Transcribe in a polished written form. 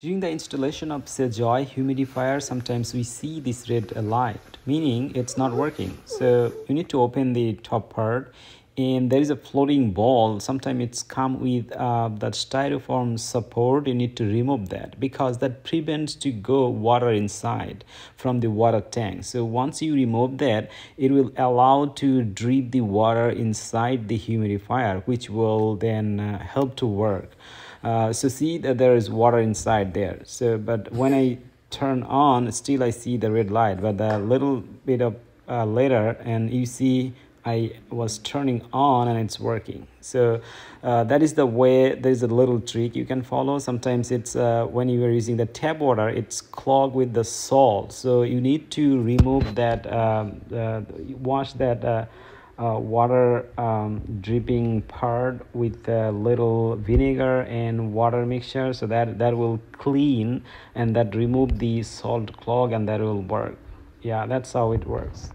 During the installation of Sejoy Humidifier, sometimes we see this red light, meaning it's not working. So you need to open the top part, and there is a floating ball. Sometimes it's come with that styrofoam support. You need to remove that because that prevents to go water inside from the water tank. So once you remove that, it will allow to drip the water inside the humidifier, which will then help to work. So see that there is water inside there. So but when I turn on, still I see the red light, but a little bit of later, and you see I was turning on and it's working. So that is the way. There's a little trick you can follow. Sometimes it's when you are using the tap water, it's clogged with the salt, so you need to remove that, wash that water dripping part with a little vinegar and water mixture, so that will clean and that remove the salt clog, and that will work. Yeah, that's how it works.